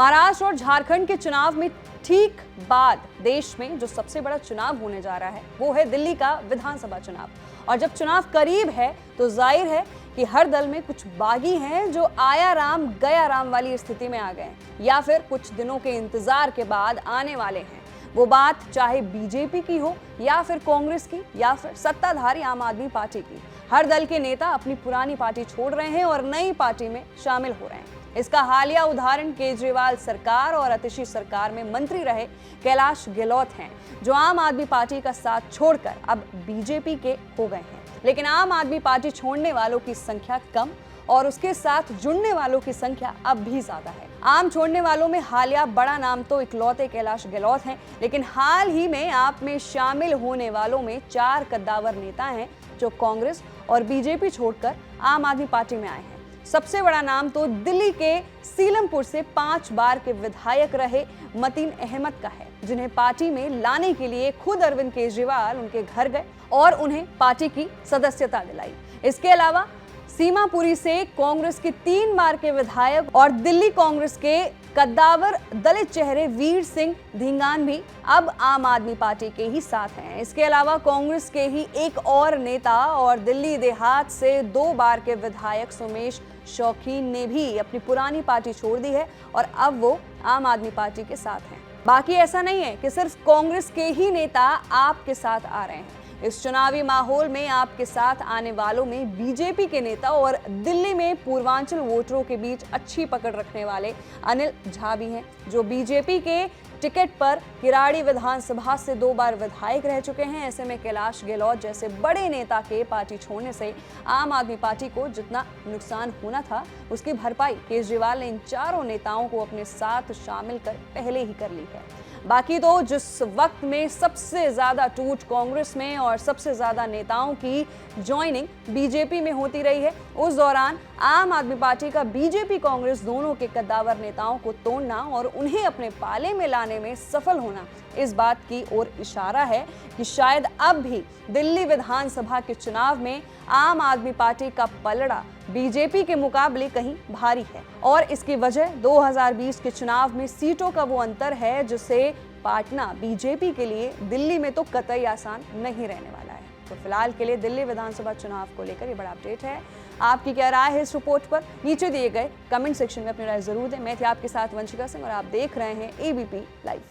महाराष्ट्र और झारखंड के चुनाव में ठीक बाद देश में जो सबसे बड़ा चुनाव होने जा रहा है वो है दिल्ली का विधानसभा चुनाव। और जब चुनाव करीब है तो जाहिर है कि हर दल में कुछ बागी हैं जो आया राम गया राम वाली स्थिति में आ गए हैं या फिर कुछ दिनों के इंतजार के बाद आने वाले हैं। वो बात चाहे बीजेपी की हो या फिर कांग्रेस की या फिर सत्ताधारी आम आदमी पार्टी की, हर दल के नेता अपनी पुरानी पार्टी छोड़ रहे हैं और नई पार्टी में शामिल हो रहे हैं। इसका हालिया उदाहरण केजरीवाल सरकार और आतिशी सरकार में मंत्री रहे कैलाश गहलोत हैं, जो आम आदमी पार्टी का साथ छोड़कर अब बीजेपी के हो गए हैं। लेकिन आम आदमी पार्टी छोड़ने वालों की संख्या कम और उसके साथ जुड़ने वालों की संख्या अब भी ज्यादा है। आम छोड़ने वालों में हालिया बड़ा नाम तो इकलौते कैलाश गहलोत हैं, लेकिन हाल ही में आप में शामिल होने वालों में 4 कद्दावर नेता हैं जो कांग्रेस और बीजेपी छोड़कर आम आदमी पार्टी में आए हैं। सबसे बड़ा नाम तो दिल्ली के सीलमपुर से 5 बार के विधायक रहे मतीन अहमद का है, जिन्हें पार्टी में लाने के लिए खुद अरविंद केजरीवाल उनके घर गए और उन्हें पार्टी की सदस्यता दिलाई। इसके अलावा सीमापुरी से कांग्रेस के 3 बार के विधायक और दिल्ली कांग्रेस के कद्दावर दलित चेहरे वीर सिंह धिंगान भी अब आम आदमी पार्टी के ही साथ हैं। इसके अलावा कांग्रेस के ही एक और नेता और दिल्ली देहात से 2 बार के विधायक सुमेश शौकीन ने भी अपनी पुरानी पार्टी छोड़ दी है और अब वो आम आदमी पार्टी के साथ हैं। बाकी ऐसा नहीं है कि सिर्फ कांग्रेस के ही नेता आपके साथ आ रहे हैं। इस चुनावी माहौल में आपके साथ आने वालों में बीजेपी के नेता और दिल्ली में पूर्वांचल वोटरों के बीच अच्छी पकड़ रखने वाले अनिल झा भी हैं, जो बीजेपी के टिकट पर किराड़ी विधानसभा से 2 बार विधायक रह चुके हैं। ऐसे में कैलाश गहलोत जैसे बड़े नेता के पार्टी छोड़ने से आम आदमी पार्टी को जितना नुकसान होना था उसकी भरपाई केजरीवाल ने इन 4 नेताओं को अपने साथ शामिल कर पहले ही कर ली है। बाकी तो जिस वक्त में सबसे ज्यादा टूट कांग्रेस में और सबसे ज्यादा नेताओं की ज्वाइनिंग बीजेपी में होती रही है, उस दौरान आम आदमी पार्टी का बीजेपी कांग्रेस दोनों के कद्दावर नेताओं को तोड़ना और उन्हें अपने पाले में लाने में सफल होना इस बात की ओर इशारा है कि शायद अब भी दिल्ली विधानसभा के चुनाव में आम आदमी पार्टी का पलड़ा बीजेपी के मुकाबले कहीं भारी है। और इसकी वजह 2020 के चुनाव में सीटों का वो अंतर है जिसे पाटना बीजेपी के लिए दिल्ली में तो कतई आसान नहीं रहने वाला है। तो फिलहाल के लिए दिल्ली विधानसभा चुनाव को लेकर ये बड़ा अपडेट है। आपकी क्या राय है इस रिपोर्ट पर? नीचे दिए गए कमेंट सेक्शन में अपनी राय जरूर दें। मैं थी आपके साथ वंशिका सिंह और आप देख रहे हैं एबीपी लाइव।